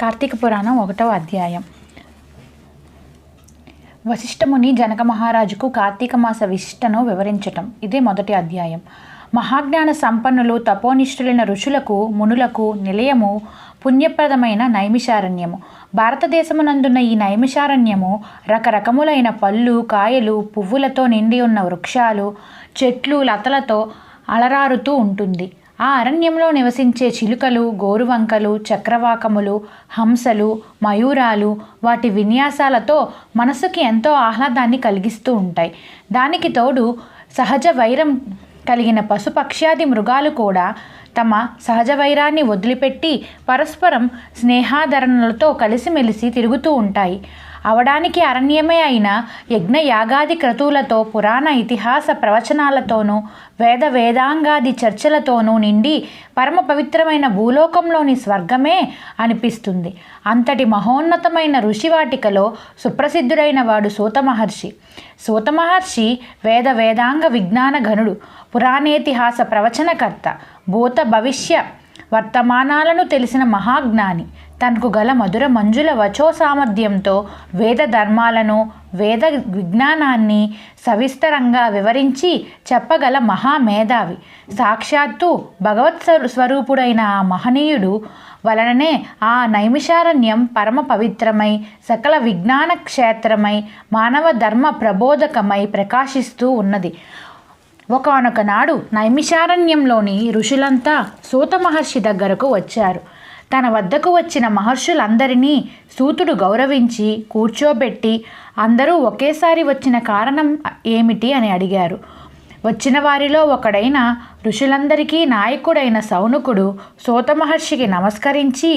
కార్తీక పురాణం 1వ అధ్యాయం. వశిష్ఠముని జనక మహారాజుకు కార్తీక మాస విశిష్టను వివరించటం. ఇదే మొదటి అధ్యాయం. మహాజ్ఞాన సంపన్నులు తపోనిష్ఠులైన ఋషులకు మునులకు నిలయము పుణ్యప్రదమైన నైమిషారణ్యము. భారతదేశమునందున్న ఈ నైమిషారణ్యము రకరకములైన పళ్ళు, కాయలు, పువ్వులతో నిండి ఉన్న వృక్షాలు, చెట్లు, లతలతో అలరారుతూ ఉంటుంది. ఆ అరణ్యంలో నివసించే చిలుకలు, గోరువంకలు, చక్రవాకములు, హంసలు, మయూరాలు వాటి విన్యాసాలతో మనసుకి ఎంతో ఆహ్లాదాన్ని కలిగిస్తూ ఉంటాయి. దానికి తోడు సహజ వైరం కలిగిన పశుపక్ష్యాది మృగాలు కూడా తమ సహజ వైరాన్ని వదిలిపెట్టి పరస్పరం స్నేహాదరణలతో కలిసిమెలిసి తిరుగుతూ ఉంటాయి. అవడానికి అరణ్యమే అయిన యజ్ఞ యాగాది క్రతువులతో, పురాణ ఇతిహాస ప్రవచనాలతోనూ, వేదాంగాది చర్చలతోనూ నిండి పరమ పవిత్రమైన భూలోకంలోని స్వర్గమే అనిపిస్తుంది. అంతటి మహోన్నతమైన ఋషివాటికలో సుప్రసిద్ధుడైన వాడు సూతమహర్షి. సూతమహర్షి వేదాంగ విజ్ఞాన ఘనుడు, పురాణేతిహాస ప్రవచనకర్త, భూత భవిష్య వర్తమానాలను తెలిసిన మహాజ్ఞాని. తనకు గల మధుర మంజుల వచో సామర్థ్యంతో వేద ధర్మాలను, వేద విజ్ఞానాన్ని సవిస్తరంగా వివరించి చెప్పగల మహామేధావి. సాక్షాత్తు భగవత్ స్వరూపుడైన ఆ మహనీయుడు వలననే ఆ నైమిషారణ్యం పరమ పవిత్రమై, సకల విజ్ఞాన క్షేత్రమై, మానవ ధర్మ ప్రబోధకమై ప్రకాశిస్తూ ఉన్నది. ఒకానొక నాడు నైమిషారణ్యంలోని ఋషులంతా సూత మహర్షి దగ్గరకు వచ్చారు. తన వద్దకు వచ్చిన మహర్షులందరినీ సూతుడు గౌరవించి కూర్చోబెట్టి, అందరూ ఒకేసారి వచ్చిన కారణం ఏమిటి అని అడిగారు. వచ్చిన వారిలో ఒకడైన ఋషులందరికీ నాయకుడైన సౌనకుడు సూత మహర్షికి నమస్కరించి,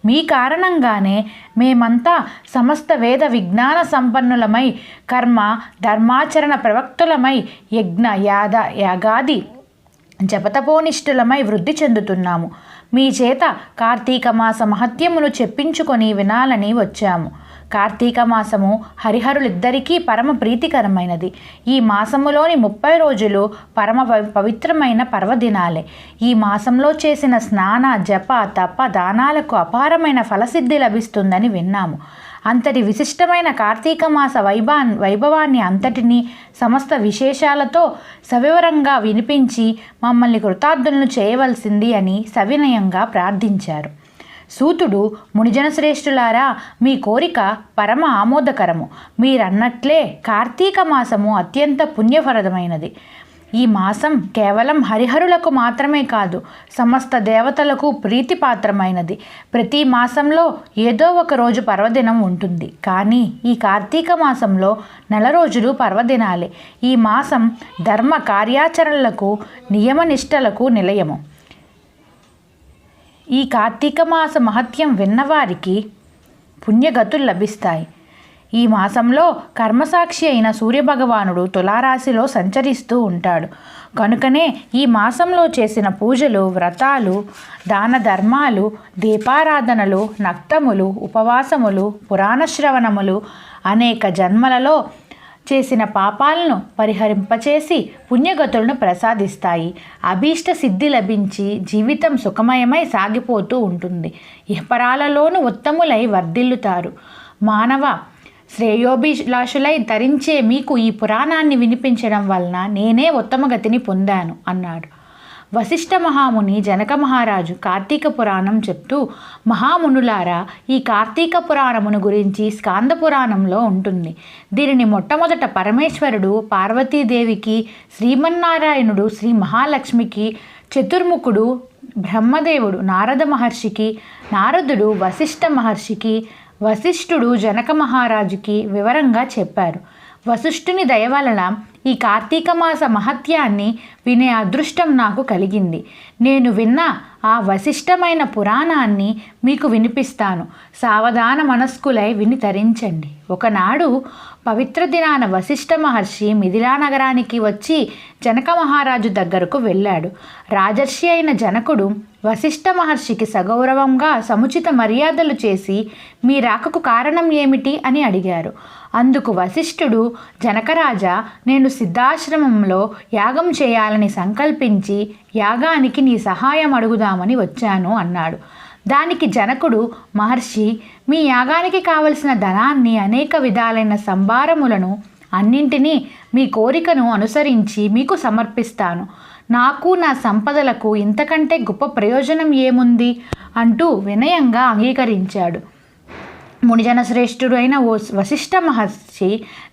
మీ కారణంగానే మేమంతా సమస్త వేద విజ్ఞాన సంపన్నులమై, కర్మ ధర్మాచరణ ప్రవక్తులమై, యజ్ఞ యాగాది జపతపోనిష్ఠులమై వృద్ధి చెందుతున్నాము. మీ చేత కార్తీక మాస మహత్యమును చెప్పించుకొని వినాలని వచ్చాము. కార్తీక మాసము హరిహరులిద్దరికీ పరమ ప్రీతికరమైనది. ఈ మాసములోని 30 రోజులు పరమ పవిత్రమైన పర్వదినాలే. ఈ మాసంలో చేసిన స్నాన, జప, తప, దానాలకు అపారమైన ఫలసిద్ధి లభిస్తుందని విన్నాము. అంతటి విశిష్టమైన కార్తీక మాస వైభవాన్ని అంతటినీ సమస్త విశేషాలతో సవివరంగా వినిపించి మమ్మల్ని కృతార్థులను చేయవలసింది అని సవినయంగా ప్రార్థించారు. సూతుడు, మునిజన శ్రేష్ఠులారా, మీ కోరిక పరమ ఆమోదకరము. మీరన్నట్లే కార్తీక మాసము అత్యంత పుణ్యఫలమైనది. ఈ మాసం కేవలం హరిహరులకు మాత్రమే కాదు, సమస్త దేవతలకు ప్రీతిపాత్రమైనది. ప్రతి మాసంలో ఏదో ఒక రోజు పర్వదినం ఉంటుంది. కానీ ఈ కార్తీక మాసంలో 4 రోజులు పర్వదినాలే. ఈ మాసం ధర్మ కార్యాచరణలకు, నియమనిష్టలకు నిలయము. ఈ కార్తీక మాస మహత్యం విన్నవారికి పుణ్యగతులు లభిస్తాయి. ఈ మాసంలో కర్మసాక్షి అయిన సూర్యభగవానుడు తులారాశిలో సంచరిస్తూ ఉంటాడు. కనుకనే ఈ మాసంలో చేసిన పూజలు, వ్రతాలు, దాన ధర్మాలు, దీపారాధనలు, నక్తములు, ఉపవాసములు, పురాణ శ్రవణములు అనేక జన్మలలో చేసిన పాపాలను పరిహరింపచేసి పుణ్యగతులను ప్రసాదిస్తాయి. అభీష్ట సిద్ధి లభించి జీవితం సుఖమయమై సాగిపోతూ ఉంటుంది. ఇహపరాలలోనూ ఉత్తములై వర్ధిల్లుతారు. మానవ శ్రేయోభిలాషులై ధరించే మీకు ఈ పురాణాన్ని వినిపించడం వలన నేనే ఉత్తమగతిని పొందాను అన్నాడు. వశిష్ఠ మహాముని జనక మహారాజు కార్తీక పురాణం చెప్తూ, మహామునులారా, ఈ కార్తీక పురాణమును గురించి స్కాంద పురాణంలో ఉంటుంది. దీనిని మొట్టమొదట పరమేశ్వరుడు పార్వతీదేవికి, శ్రీమన్నారాయణుడు శ్రీ మహాలక్ష్మికి, చతుర్ముఖుడు బ్రహ్మదేవుడు నారద మహర్షికి, నారదుడు వశిష్ఠ మహర్షికి, వశిష్ఠుడు జనక మహారాజుకి వివరంగా చెప్పారు. వశిష్ఠుని దయ వలన ఈ కార్తీక మాస మహత్యాన్ని వినే అదృష్టం నాకు కలిగింది. నేను విన్న ఆ వశిష్టమైన పురాణాన్ని మీకు వినిపిస్తాను. సావధాన మనస్కులై విని తరించండి. ఒకనాడు పవిత్ర దినాన వశిష్ఠ మహర్షి మిథిలా నగరానికి వచ్చి జనక మహారాజు దగ్గరకు వెళ్ళాడు. రాజర్షి అయిన జనకుడు వశిష్ఠ మహర్షికి సగౌరవంగా సముచిత మర్యాదలు చేసి, మీ రాకకు కారణం ఏమిటి అని అడిగారు. అందుకు వశిష్ఠుడు, జనకరాజా, నేను సిద్ధాశ్రమంలో యాగం చేయాలని సంకల్పించి యాగానికి నీ సహాయం అడుగుదామని వచ్చాను అన్నాడు. దానికి జనకుడు మహర్షి, మీ యాగానికి కావలసిన ధనాన్ని, అనేక విధాలైన సంభారములను అన్నింటినీ మీ కోరికను అనుసరించి మీకు సమర్పిస్తాను. నాకు నా సంపదలకు ఇంతకంటే గొప్ప ప్రయోజనం ఏముంది అంటూ వినయంగా అంగీకరించాడు. మునిజన శ్రేష్ఠుడు అయిన వశిష్ఠ మహర్షి,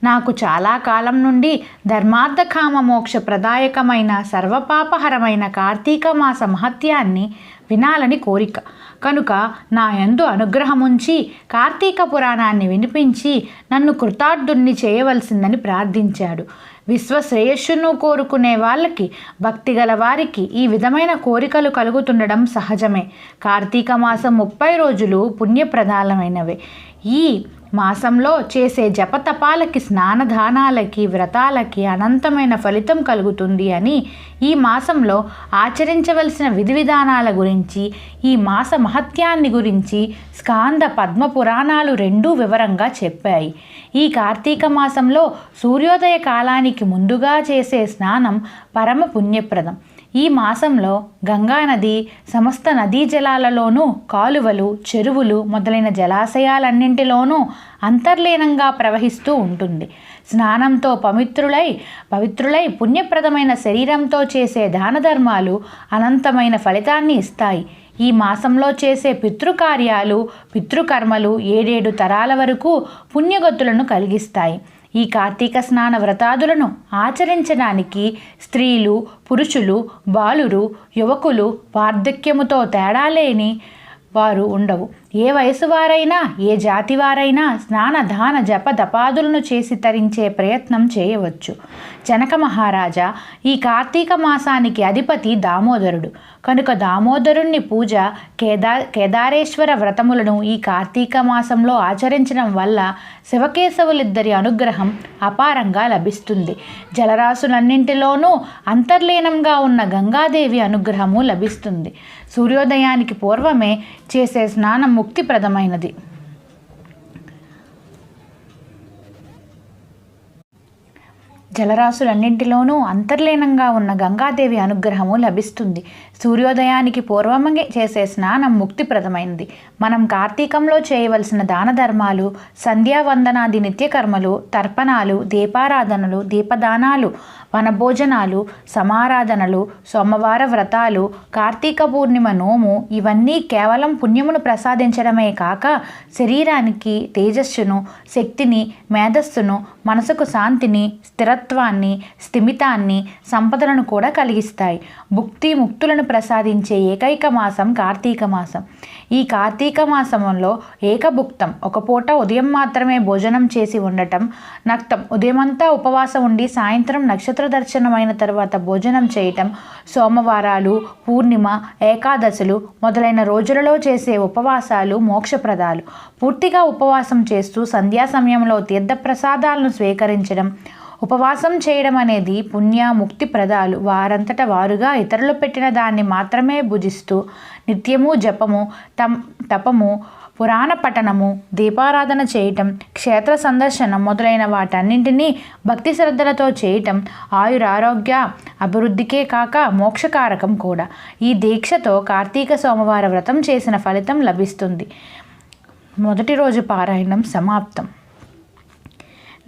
నాకు చాలా కాలం నుండి ధర్మార్థ కామ మోక్ష ప్రదాయకమైన సర్వపాపహరమైన కార్తీక మాస మహత్యాన్ని వినాలని కోరిక కనుక నా యందు అనుగ్రహముంచి కార్తీక పురాణాన్ని వినిపించి నన్ను కృతార్థుణ్ణి చేయవలసిందని ప్రార్థించాడు. విశ్వశ్రేయస్సును కోరుకునే వాళ్ళకి, భక్తి గల వారికి ఈ విధమైన కోరికలు కలుగుతుండడం సహజమే. కార్తీక మాసం 30 రోజులు పుణ్యప్రదానమైనవే. ఈ మాసంలో చేసే జపతపాలకి, స్నానదానాలకి, వ్రతాలకి అనంతమైన ఫలితం కలుగుతుంది అని ఈ మాసంలో ఆచరించవలసిన విధి విధానాల గురించి, ఈ మాస మహత్యాన్ని గురించి స్కాంద పద్మ పురాణాలు రెండూ వివరంగా చెప్పాయి. ఈ కార్తీక మాసంలో సూర్యోదయ కాలానికి ముందుగా చేసే స్నానం పరమ పుణ్యప్రదం. ఈ మాసంలో గంగానది సమస్త నదీ జలాలలోనూ, కాలువలు, చెరువులు మొదలైన జలాశయాలన్నింటిలోనూ అంతర్లీనంగా ప్రవహిస్తూ ఉంటుంది. స్నానంతో పవిత్రులై పుణ్యప్రదమైన శరీరంతో చేసే దాన ధర్మాలు అనంతమైన ఫలితాన్ని ఇస్తాయి. ఈ మాసంలో చేసే పితృకార్యాలు, పితృకర్మలు 7 తరాల వరకు పుణ్యగతులను కలిగిస్తాయి. ఈ కార్తీక స్నాన వ్రతాదులను ఆచరించడానికి స్త్రీలు, పురుషులు, బాలురు, యువకులు, వార్ధక్యముతో తేడా లేని వారు ఉండవు. ఏ వయసు వారైనా, ఏ జాతి వారైనా స్నాన దాన జప దపాదులను చేసి తరించే ప్రయత్నం చేయవచ్చు. జనక మహారాజా, ఈ కార్తీక మాసానికి అధిపతి దామోదరుడు కనుక దామోదరుణ్ణి పూజ, కేదారేశ్వర వ్రతములను ఈ కార్తీక మాసంలో ఆచరించడం వల్ల శివకేశవులిద్దరి అనుగ్రహం అపారంగా లభిస్తుంది. జలరాశులన్నింటిలోనూ అంతర్లీనంగా ఉన్న గంగాదేవి అనుగ్రహము లభిస్తుంది. సూర్యోదయానికి పూర్వమే చేసే స్నానం ముక్తిప్రదమైనది. జలరాశులన్నింటిలోనూ అంతర్లీనంగా ఉన్న గంగాదేవి అనుగ్రహము లభిస్తుంది. సూర్యోదయానికి పూర్వమే చేసే స్నానం ముక్తిప్రదమైనది. మనం కార్తీకంలో చేయవలసిన దాన ధర్మాలు, సంధ్యావందనాది నిత్యకర్మలు, తర్పణాలు, దీపారాధనలు, దీపదానాలు, వనభోజనాలు, సమారాధనలు, సోమవార వ్రతాలు, కార్తీక పూర్ణిమ నోము ఇవన్నీ కేవలం పుణ్యమును ప్రసాదించడమే కాక శరీరానికి తేజస్సును, శక్తిని, మేధస్సును, మనసుకు శాంతిని, స్థిరత్వాన్ని, స్థిమితాన్ని, సంపదలను కూడా కలిగిస్తాయి. భుక్తి ముక్తులను ప్రసాదించే ఏకైక మాసం కార్తీక మాసం. ఈ కార్తీక మాసంలో ఏకభుక్తం, ఒక పూట ఉదయం మాత్రమే భోజనం చేసి ఉండటం, నక్తం ఉదయమంతా ఉపవాసం ఉండి సాయంత్రం నక్షత్ర దర్శనమైన తర్వాత భోజనం చేయటం, సోమవారాలు, పూర్ణిమ, ఏకాదశులు మొదలైన రోజులలో చేసే ఉపవాసాలు మోక్షప్రదాలు. పూర్తిగా ఉపవాసం చేస్తూ సంధ్యా సమయంలో తీర్థప్రసాదాలను స్వీకరించడం, ఉపవాసం చేయడం అనేది పుణ్య ముక్తి ప్రదాలు. వారంతట వారుగా ఇతరులు పెట్టిన దాన్ని మాత్రమే భుజిస్తూ నిత్యము జపము, తపము, పురాణ పఠనము, దీపారాధన చేయటం, క్షేత్ర సందర్శనం మొదలైన వాటన్నింటినీ భక్తి శ్రద్ధలతో చేయటం ఆయురారోగ్య అభివృద్ధికే కాక మోక్షకారకం కూడా. ఈ దీక్షతో కార్తీక సోమవార వ్రతం చేసిన ఫలితం లభిస్తుంది. మొదటి రోజు పారాయణం సమాప్తం.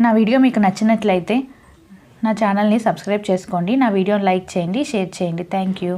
నా వీడియో మీకు నచ్చినట్లయితే నా ఛానల్ని సబ్స్క్రైబ్ చేసుకోండి. నా వీడియోని లైక్ చేయండి, షేర్ చేయండి. Thank you.